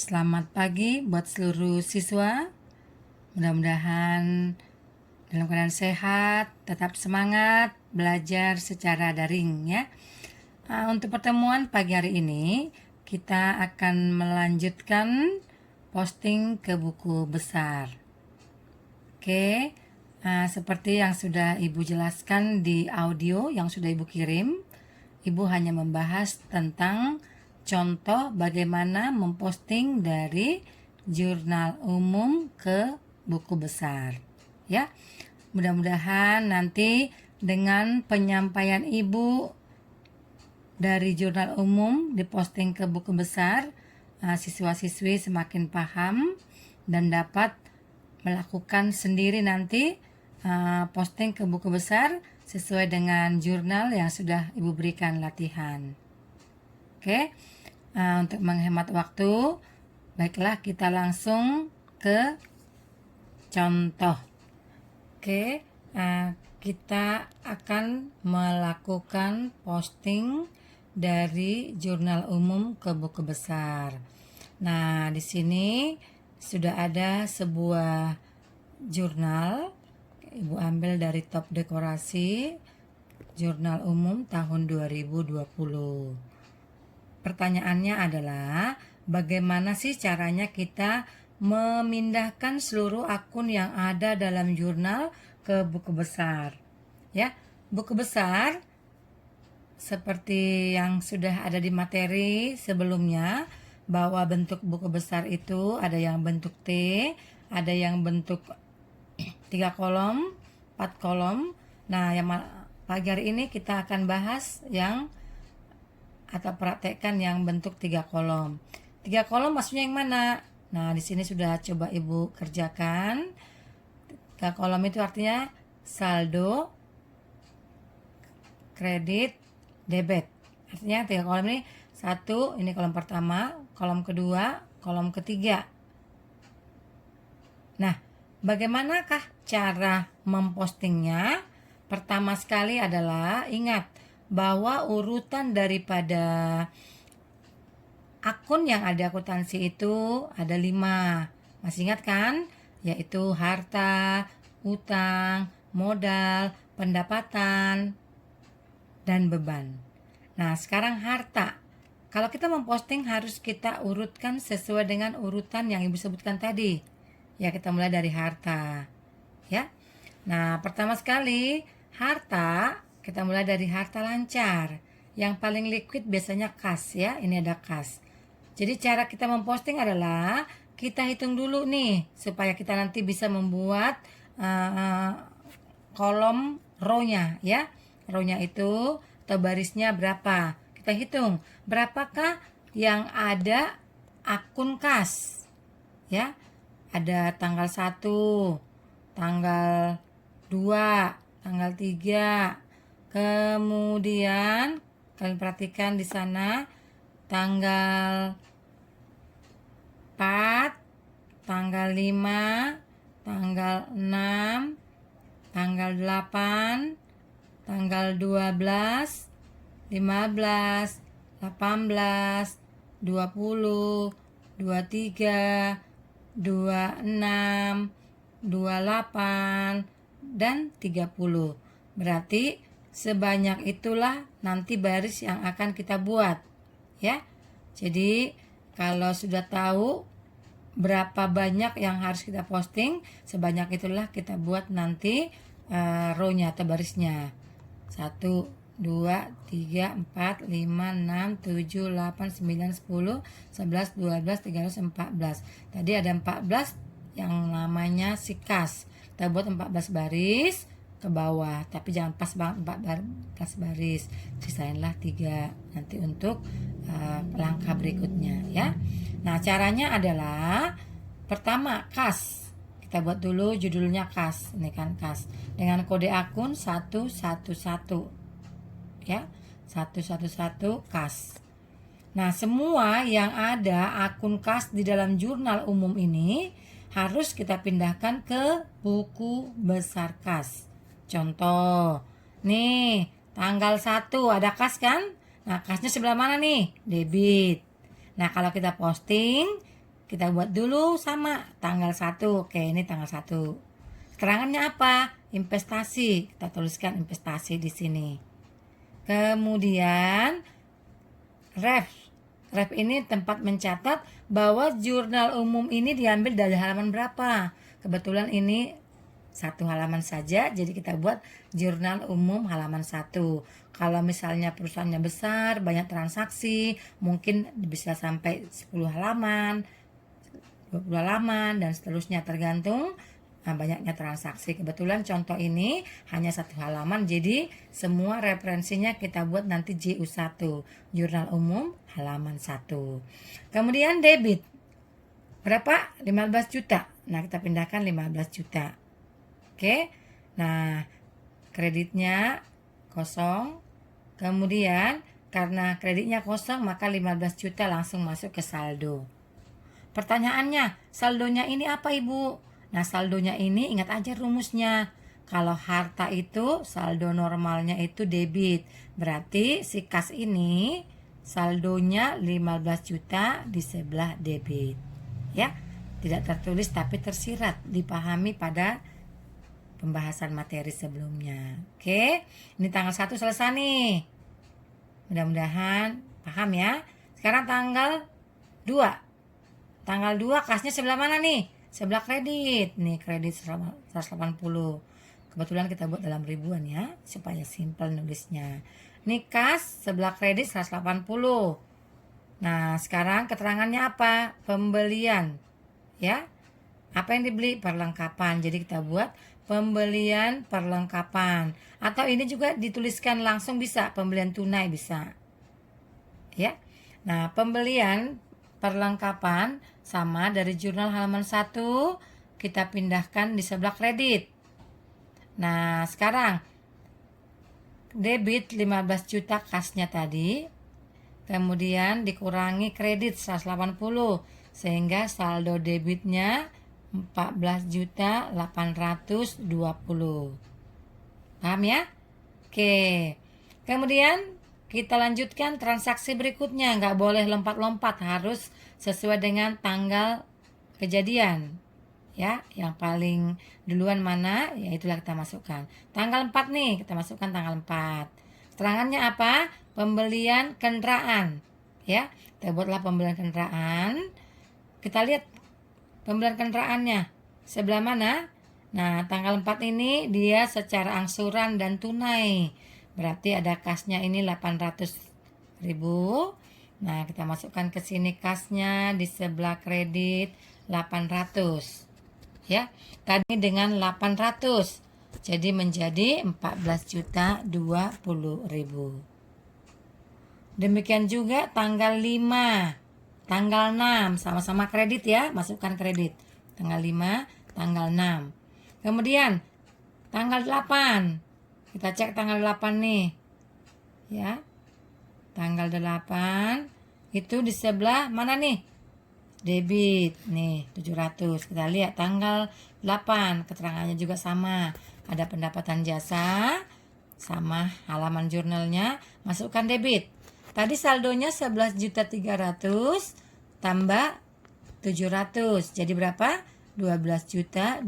Selamat pagi buat seluruh siswa. Mudah-mudahan dalam keadaan sehat, tetap semangat belajar secara daring ya. Untuk pertemuan pagi hari ini, kita akan melanjutkan posting ke buku besar. Oke, seperti yang sudah Ibu jelaskan di audio yang sudah Ibu kirim, Ibu hanya membahas tentang contoh bagaimana memposting dari jurnal umum ke buku besar. Ya, mudah-mudahan nanti dengan penyampaian Ibu dari jurnal umum diposting ke buku besar, siswa-siswi semakin paham dan dapat melakukan sendiri nanti posting ke buku besar sesuai dengan jurnal yang sudah Ibu berikan latihan. Oke, untuk menghemat waktu, baiklah kita langsung ke contoh. Oke, kita akan melakukan posting dari jurnal umum ke buku besar. Nah, di sini sudah ada sebuah jurnal. Ibu ambil dari top dekorasi jurnal umum tahun 2020. Pertanyaannya adalah bagaimana sih caranya kita memindahkan seluruh akun yang ada dalam jurnal ke buku besar? Ya, buku besar seperti yang sudah ada di materi sebelumnya, bahwa bentuk buku besar itu ada yang bentuk T, ada yang bentuk 3 kolom, 4 kolom. Nah, yang pagi hari ini kita akan bahas yang atau praktekkan yang bentuk 3 kolom. 3 kolom maksudnya yang mana? Nah, di sini sudah coba Ibu kerjakan. 3 kolom itu artinya saldo, kredit, debit. Artinya 3 kolom ini, satu, ini kolom pertama, kolom kedua, kolom ketiga. Nah, bagaimanakah cara mempostingnya? Pertama sekali adalah ingat bahwa urutan daripada akun yang ada akuntansi itu ada 5. Masih ingat kan? Yaitu harta, utang, modal, pendapatan, dan beban. Nah, sekarang harta. Kalau kita memposting harus kita urutkan sesuai dengan urutan yang Ibu sebutkan tadi. Ya, kita mulai dari harta. Ya. Nah, pertama sekali harta, kita mulai dari harta lancar. Yang paling liquid biasanya kas ya. Ini ada kas. Jadi cara kita memposting adalah kita hitung dulu nih supaya kita nanti bisa membuat kolom row-nya ya. Row-nya itu atau barisnya berapa. Kita hitung berapakah yang ada akun kas. Ya. Ada tanggal 1, tanggal 2, tanggal 3. Kemudian kalian perhatikan di sana tanggal 4, tanggal 5, tanggal 6, tanggal 8, tanggal 12, 15, 18, 20, 23, 26, 28, dan 30. Berarti sebanyak itulah nanti baris yang akan kita buat ya. Jadi kalau sudah tahu berapa banyak yang harus kita posting, sebanyak itulah kita buat nanti row-nya atau barisnya. 1, 2, 3, 4, 5, 6, 7, 8, 9, 10, 11, 12, 13, 14. Tadi ada 14 yang namanya si kas. Kita buat 14 baris ke bawah, tapi jangan pas banget 14 baris. Sisainlah 3 nanti untuk langkah berikutnya ya. Nah, caranya adalah pertama kas. Kita buat dulu judulnya kas. Ini kan kas. Dengan kode akun 111. Ya. 111 kas. Nah, semua yang ada akun kas di dalam jurnal umum ini harus kita pindahkan ke buku besar kas. Contoh, nih tanggal 1 ada kas kan? Nah, kasnya sebelah mana nih? Debit. Nah, kalau kita posting kita buat dulu sama tanggal 1. Oke, ini tanggal 1. Keterangannya apa? Investasi. Kita tuliskan investasi di sini. Kemudian ref. Ref ini tempat mencatat bahwa jurnal umum ini diambil dari halaman berapa. Kebetulan ini satu halaman saja, jadi kita buat jurnal umum halaman 1. Kalau misalnya perusahaannya besar, banyak transaksi, mungkin bisa sampai 10 halaman, 20 halaman, dan seterusnya, tergantung banyaknya transaksi. Kebetulan contoh ini hanya satu halaman, jadi semua referensinya kita buat nanti JU1, jurnal umum halaman 1. Kemudian debit. Berapa? 15 juta. Nah, kita pindahkan 15 juta. Oke. Nah, kreditnya kosong. Kemudian karena kreditnya kosong, maka 15 juta langsung masuk ke saldo. Pertanyaannya, saldonya ini apa, Ibu? Nah, saldonya ini ingat aja rumusnya. Kalau harta itu saldo normalnya itu debit. Berarti si kas ini saldonya 15 juta di sebelah debit. Ya, tidak tertulis tapi tersirat, dipahami pada pembahasan materi sebelumnya. Oke, ini tanggal 1 selesai nih. Mudah-mudahan paham ya. Sekarang tanggal 2. Tanggal 2 kasnya sebelah mana nih? Sebelah kredit. Nih, kredit 180. Kebetulan kita buat dalam ribuan ya, supaya simpel nulisnya. Nih kas sebelah kredit 180. Nah, sekarang keterangannya apa? Pembelian. Ya. Apa yang dibeli? Perlengkapan. Jadi kita buat pembelian perlengkapan. Atau ini juga dituliskan langsung bisa, pembelian tunai bisa. Ya. Nah, pembelian perlengkapan sama dari jurnal halaman 1 kita pindahkan di sebelah kredit. Nah, sekarang debit 15 juta kasnya tadi, kemudian dikurangi kredit 180, sehingga saldo debitnya 14.820. Paham ya? Oke. Kemudian kita lanjutkan transaksi berikutnya. Nggak boleh lompat-lompat, harus sesuai dengan tanggal kejadian. Ya, yang paling duluan mana, ya itulah kita masukkan. Tanggal 4 nih, kita masukkan tanggal 4. Keterangannya apa? Pembelian kendaraan. Ya, kita buatlah pembelian kendaraan. Kita lihat pembelian kendaraannya sebelah mana? Nah, tanggal 4 ini dia secara angsuran dan tunai. Berarti ada kasnya ini 800.000. Nah, kita masukkan ke sini kasnya di sebelah kredit 800. Ya, tadi dengan 800. Jadi menjadi 14.020.000. Demikian juga tanggal 5. Tanggal 6 sama-sama kredit ya, masukkan kredit. Tanggal 5, tanggal 6. Kemudian tanggal 8. Kita cek tanggal 8 nih. Ya. Tanggal 8 itu di sebelah mana nih? Debit. Nih, 700. Kita lihat tanggal 8, keterangannya juga sama. Ada pendapatan jasa sama halaman jurnalnya, masukkan debit. Tadi saldonya 11.300 tambah 700. Jadi berapa? 12.220.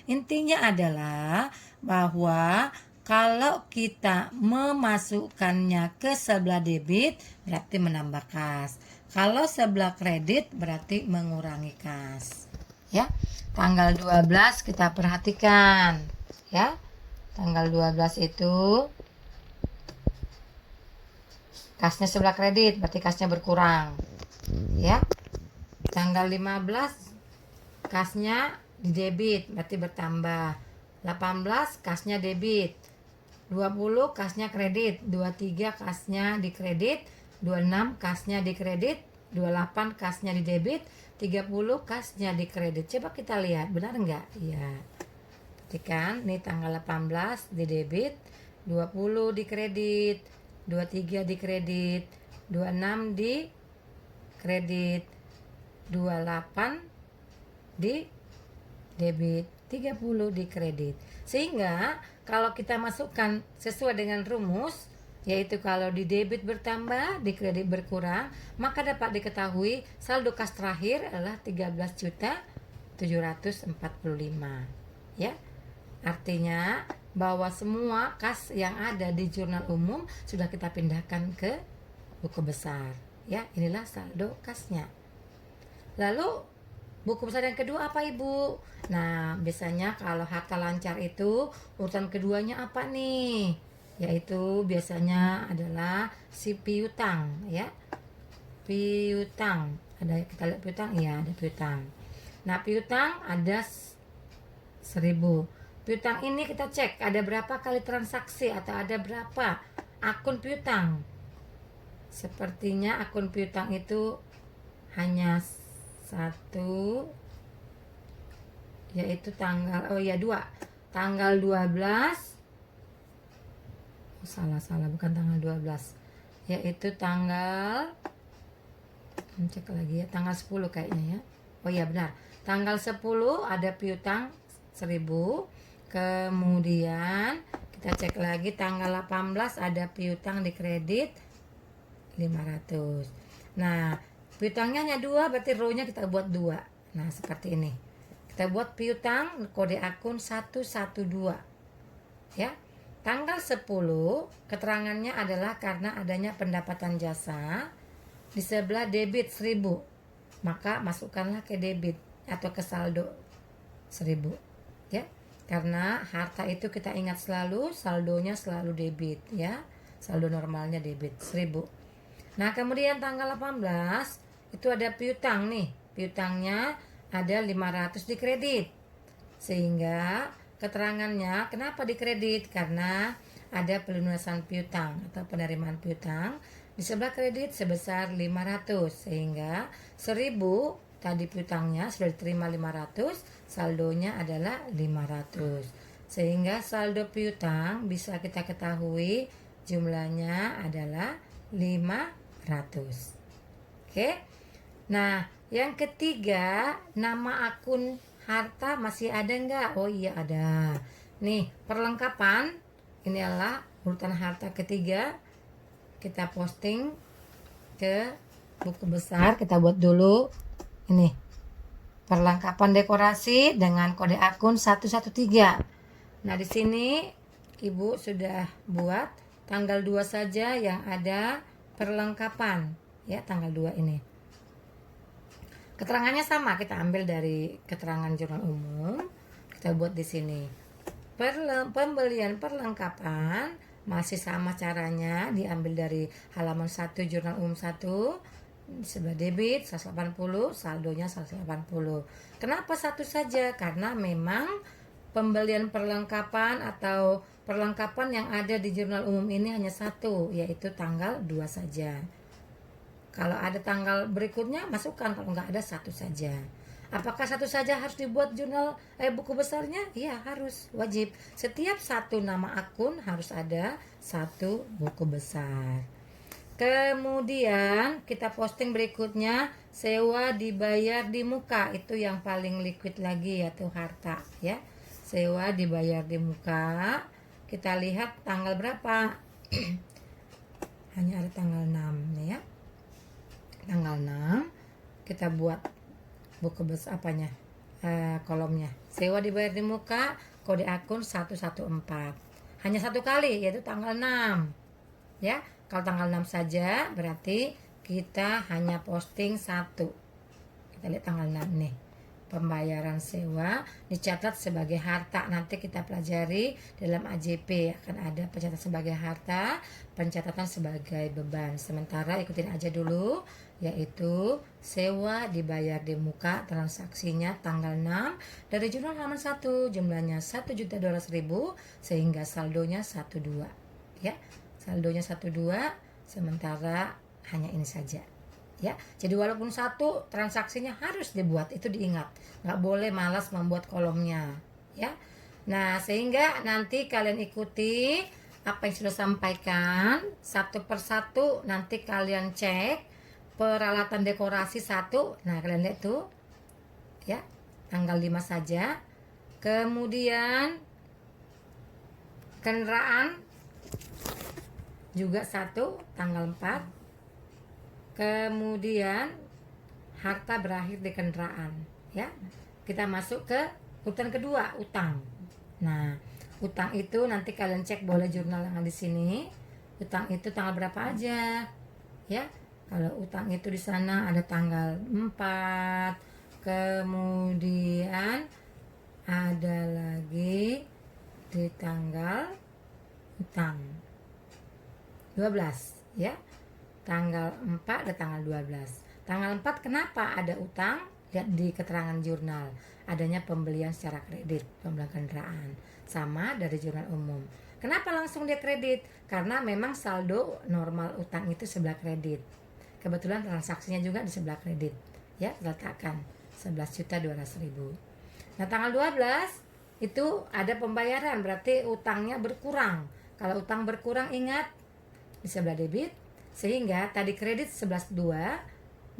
Intinya adalah bahwa kalau kita memasukkannya ke sebelah debit berarti menambah kas. Kalau sebelah kredit berarti mengurangi kas. Ya. Tanggal 12 kita perhatikan, ya. Tanggal 12 itu kasnya sebelah kredit, berarti kasnya berkurang. Ya. Tanggal 15 kasnya di debit, berarti bertambah. 18 kasnya debit. 20 kasnya kredit, 23 kasnya di kredit, 26 kasnya di kredit, 28 kasnya di debit, 30 kasnya di kredit. Coba kita lihat, benar enggak? Iya. Perhatikan, ini tanggal 18 di debit, 20 di kredit, 23 di kredit, 26 di kredit, 28 di debit, 30 di kredit. Sehingga kalau kita masukkan sesuai dengan rumus, yaitu kalau di debit bertambah, di kredit berkurang, maka dapat diketahui saldo kas terakhir adalah 13.745, ya. Artinya bahwa semua kas yang ada di jurnal umum sudah kita pindahkan ke buku besar, ya. Inilah saldo kasnya. Lalu buku besar yang kedua apa, Ibu? Nah, biasanya kalau harta lancar itu urutan keduanya apa nih? Yaitu biasanya adalah si piutang, ya. Piutang. Ada, kita lihat piutang? Iya, ada piutang. Nah, piutang ada 1.000. Piutang ini kita cek ada berapa kali transaksi atau ada berapa akun piutang. Sepertinya akun piutang itu hanya satu, yaitu tanggal 12. Salah, bukan tanggal 12, yaitu tanggal, cek lagi ya, tanggal 10 kayaknya ya. Oh iya benar, tanggal 10 ada piutang 1.000. Kemudian kita cek lagi tanggal 18 ada piutang di kredit 500. Nah, piutangnya hanya 2, berarti row-nya kita buat 2. Nah, seperti ini. Kita buat piutang kode akun 112. Ya. Tanggal 10 keterangannya adalah karena adanya pendapatan jasa di sebelah debit 1.000. Maka masukkanlah ke debit atau ke saldo 1.000. Ya. Karena harta itu kita ingat selalu saldonya selalu debit, ya. Saldo normalnya debit 1.000. Nah, kemudian tanggal 18 itu ada piutang nih. Piutangnya ada 500 di kredit. Sehingga keterangannya kenapa dikredit? Karena ada pelunasan piutang atau penerimaan piutang di sebelah kredit sebesar 500, sehingga 1.000 tadi piutangnya sudah diterima 500, saldonya adalah 500. Sehingga saldo piutang bisa kita ketahui jumlahnya adalah 500. Oke. Nah, yang ketiga, nama akun harta masih ada nggak? Oh iya ada. Nih, perlengkapan. Ini adalah urutan harta ketiga. Kita posting ke buku besar. Kita buat dulu. Ini. Perlengkapan dekorasi dengan kode akun 113. Nah, di sini Ibu sudah buat tanggal 2 saja yang ada perlengkapan. Ya, tanggal 2 ini. Keterangannya sama, kita ambil dari keterangan jurnal umum, kita buat di sini. Pembelian perlengkapan masih sama caranya, diambil dari halaman 1 jurnal umum 1, sebelah debit 180, saldonya 180. Kenapa satu saja? Karena memang pembelian perlengkapan atau perlengkapan yang ada di jurnal umum ini hanya satu, yaitu tanggal 2 saja. Kalau ada tanggal berikutnya masukkan, kalau nggak ada satu saja. Apakah satu saja harus dibuat jurnal buku besarnya? Iya, harus, wajib. Setiap satu nama akun harus ada satu buku besar. Kemudian kita posting berikutnya, sewa dibayar di muka, itu yang paling liquid lagi yaitu harta, ya. Sewa dibayar di muka. Kita lihat tanggal berapa. Hanya ada tanggal 6 nih ya. Tanggal 6 kita buat buku besar apanya, kolomnya sewa dibayar di muka, kode akun 114. Hanya satu kali, yaitu tanggal 6 ya. Kalau tanggal 6 saja berarti kita hanya posting satu. Kita lihat tanggal 6 nih, pembayaran sewa dicatat sebagai harta. Nanti kita pelajari dalam AJP akan ada pencatatan sebagai harta, pencatatan sebagai beban. Sementara ikutin aja dulu, yaitu sewa dibayar di muka, transaksinya tanggal 6 dari jurnal halaman 1, jumlahnya 1.200.000 sehingga saldonya 12, ya. Saldonya 12, sementara hanya ini saja, ya. Jadi walaupun satu, transaksinya harus dibuat, itu diingat, nggak boleh malas membuat kolomnya, ya. Nah, sehingga nanti kalian ikuti apa yang sudah sampaikan satu persatu. Nanti kalian cek peralatan dekorasi 1. Nah, kalian lihat tuh ya, tanggal 5 saja. Kemudian kendaraan juga 1 tanggal 4. Kemudian harta berakhir di kendaraan, ya. Kita masuk ke urutan kedua, utang. Nah, utang itu nanti kalian cek boleh jurnal yang di sini. Utang itu tanggal berapa aja, ya. Kalau utang itu di sana ada tanggal 4, kemudian ada lagi di tanggal utang 12, ya. Tanggal 4 ada tanggal 12. Tanggal 4 kenapa ada utang? Lihat di keterangan jurnal. Adanya pembelian secara kredit, pembelian kendaraan. Sama dari jurnal umum. Kenapa langsung dia kredit? Karena memang saldo normal utang itu sebelah kredit. Kebetulan transaksinya juga di sebelah kredit. Ya, letakkan 11.200.000. Nah, tanggal 12 itu ada pembayaran, berarti utangnya berkurang. Kalau utang berkurang ingat di sebelah debit, sehingga tadi kredit 11.2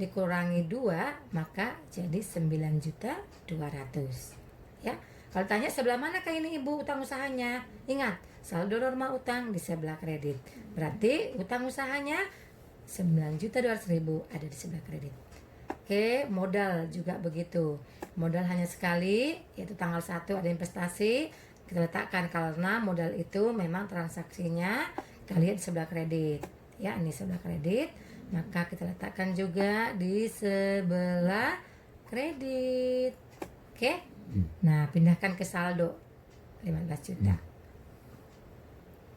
dikurangi 2 maka jadi 9.200.000, ya. Kalau tanya sebelah mana kah ini ibu utang usahanya, ingat saldo normal utang di sebelah kredit, berarti utang usahanya 9.200.000 ada di sebelah kredit. Oke, modal juga begitu. Modal hanya sekali, yaitu tanggal 1 ada investasi, kita letakkan karena modal itu memang transaksinya kita lihat di sebelah kredit, ya. Ini sebelah kredit, maka kita letakkan juga di sebelah kredit. Oke. Nah, pindahkan ke saldo 15 juta.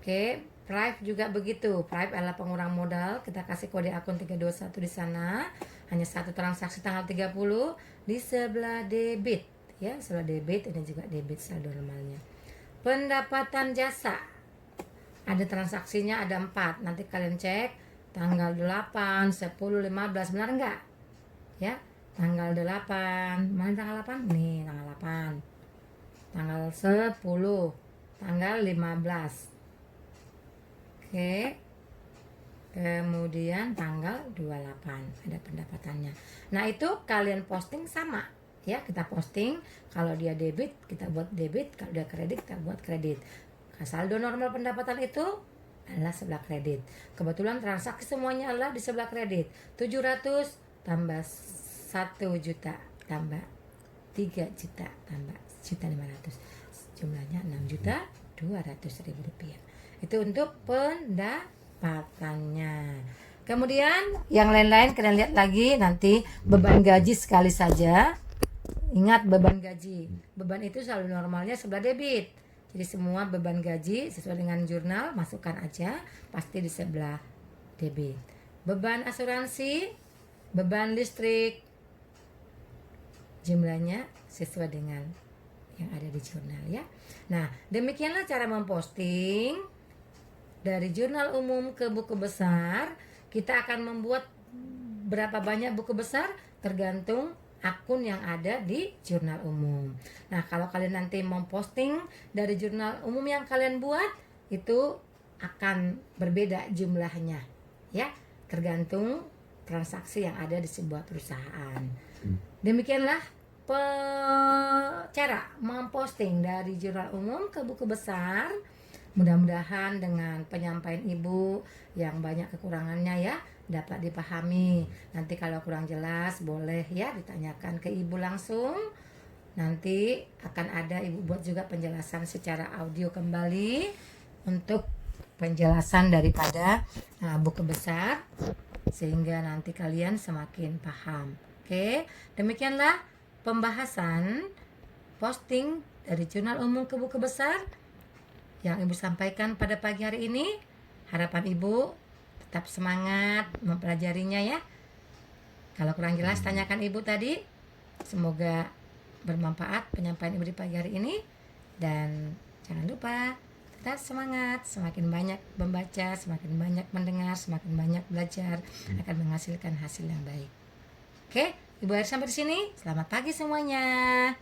Oke, Prive juga begitu. Prive adalah pengurang modal. Kita kasih kode akun 321 di sana. Hanya 1 transaksi tanggal 30 di sebelah debit, ya. Sebelah debit ini juga debit saldo normalnya. Pendapatan jasa. Ada transaksinya ada 4. Nanti kalian cek tanggal 8, 10, 15 benar enggak? Ya, tanggal 8. Mana tanggal 8? Nih, tanggal 8. Tanggal 10, tanggal 15. Oke. Kemudian tanggal 28 ada pendapatannya. Nah, itu kalian posting sama, ya. Kita posting kalau dia debit kita buat debit, kalau dia kredit kita buat kredit. Saldo normal pendapatan itu adalah sebelah kredit. Kebetulan transaksi semuanya adalah di sebelah kredit. 700 tambah 1 juta tambah 3 juta tambah 1.500. Jumlahnya 6.200.000 rupiah. Itu untuk pendapatannya. Kemudian yang lain-lain kalian lihat lagi nanti beban gaji sekali saja. Ingat beban gaji. Beban itu selalu normalnya sebelah debit. Jadi semua beban gaji sesuai dengan jurnal masukkan aja pasti di sebelah debit. Beban asuransi, beban listrik jumlahnya sesuai dengan yang ada di jurnal, ya. Nah, demikianlah cara memposting dari jurnal umum ke buku besar. Kita akan membuat berapa banyak buku besar tergantung akun yang ada di jurnal umum. Nah, kalau kalian nanti memposting dari jurnal umum yang kalian buat itu akan berbeda jumlahnya, ya, tergantung transaksi yang ada di sebuah perusahaan. Demikianlah cara memposting dari jurnal umum ke buku besar. Mudah-mudahan dengan penyampaian ibu yang banyak kekurangannya, ya, dapat dipahami. Nanti kalau kurang jelas boleh, ya, ditanyakan ke ibu langsung. Nanti akan ada ibu buat juga penjelasan secara audio kembali untuk penjelasan daripada buku besar sehingga nanti kalian semakin paham. Oke, demikianlah pembahasan posting dari jurnal umum ke buku besar yang ibu sampaikan pada pagi hari ini. Harapan ibu tetap semangat mempelajarinya, ya. Kalau kurang jelas tanyakan ibu tadi. Semoga bermanfaat penyampaian ibu di pagi hari ini. Dan jangan lupa tetap semangat. Semakin banyak membaca, semakin banyak mendengar, semakin banyak belajar akan menghasilkan hasil yang baik. Oke, ibu akhir sampai di sini. Selamat pagi semuanya.